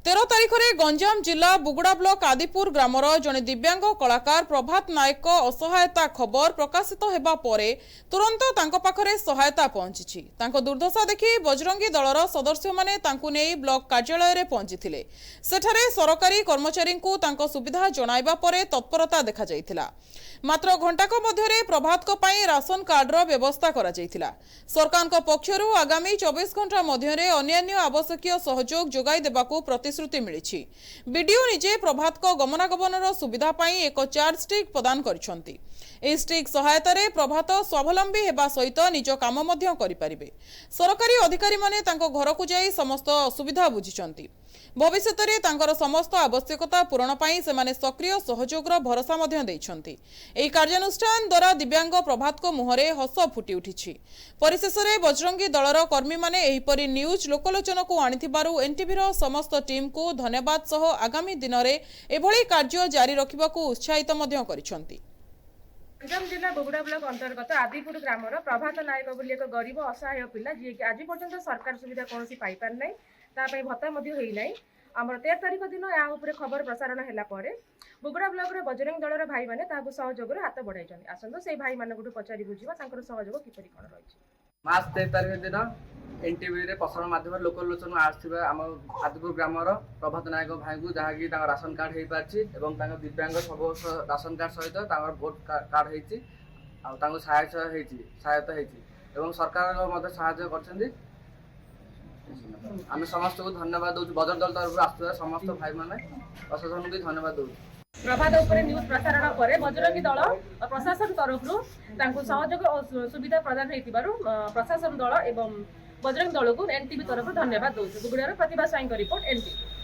13 तारिख में गंजाम जिला बुगुड़ा ब्लॉक आदिपुर ग्रामर जड़े दिव्यांग कलाकार प्रभात नायक असहायता खबर प्रकाशित होगा परे तुरंत तांको पाखरे सहायता पहुंची। दुर्दशा देखि बजरंगी दलर सदस्य माने तांको नेई ब्लॉक कार्यालय रे पहुंची। सेठारे सरकारी कर्मचारी को तांको सुविधा जणाइबा परे तत्परता देखा जाइथिला। मात्र घंटाक मध्यरे प्रभात को पाई राशन कार्डर व्यवस्था करा जाइथिला। सरकार को पक्षरु आगामी 24 घंटा मध्यरे अन्यान्य आवश्यकीय सहयोग जोगाई देबाकू प्रतिश्रुति मिली। बीडीओ निजे प्रभात को गमनागमनर सुविधा पाई एक चार्ज स्टिक प्रदान करिसंती। ए स्टिक सहायता रे प्रभात स्वावलंबी हेबा सहित निज काम मध्य करि परिबे। सरकारी अधिकारी माने तांको घर को जाई समस्त असुविधा बुझिसंती। भविष्यत रे तांकर समस्त आवश्यकता पूरण पाई सेमाने सक्रिय सहयोगर भरोसा मध्य दैछंती। एही कार्यानुष्ठान द्वारा दिव्यांग प्रभात को मुहरे हस फुटी उठिछि। परिशेष रे बजरंगी दलर कर्मी माने एहीपरि न्यूज लोकलोचन को आनिथिबारु एनटीवी रो समस्त टीम को धन्यवाद सह आगामी दिन रे एभली कार्य जारी रखिबाकू उत्साहित मध्य करिसंती। गंजाम जिला बुगुड़ा ब्लॉक अंतर्गत आदिपुर ग्रामर प्रभात नायक बोली एक गरीब असहाय पिला जी कि आज पर्यंत सरकार सुविधा कौन पाई पार ना तापाई भत्ता आमर 13 तारिख दिन या खबर प्रसारण है बुगुड़ा ब्लॉक बजरंग दलर भाई मैंने सहयोग हाथ बढ़ाई आसतु से भाई मान पचारि बुझा सहयोग किपरि कौन रही। मार्च 13 तारिख दिन एनटीवी रे प्रसारण माध्यम लोकलोचन आसथिबा आम आदिपुर ग्रामर प्रभात नायक भाई को जहाँकि राशन कार्ड हो पार्टी और दिव्यांग सब राशन कार्ड सहित भोट कार्ड हो सहायता हो सरकार साहाय्य कर आम समस्त को धन्यवाद दौर बजर दल तरफ आसुवा समस्त भाई माने प्रशासन को धन्यवाद दौर। प्रभात उपर न्यूज प्रसारण पर बजरंगी दल और प्रशासन तरफ सहयोग और सुविधा प्रदान होइतिबारु प्रशासन दल एवं बजरंग दल को एनटीवी तरफ धन्यवाद दौर। बुगुड़ार प्रतिभा स्वाईं रिपोर्ट एनटीवी।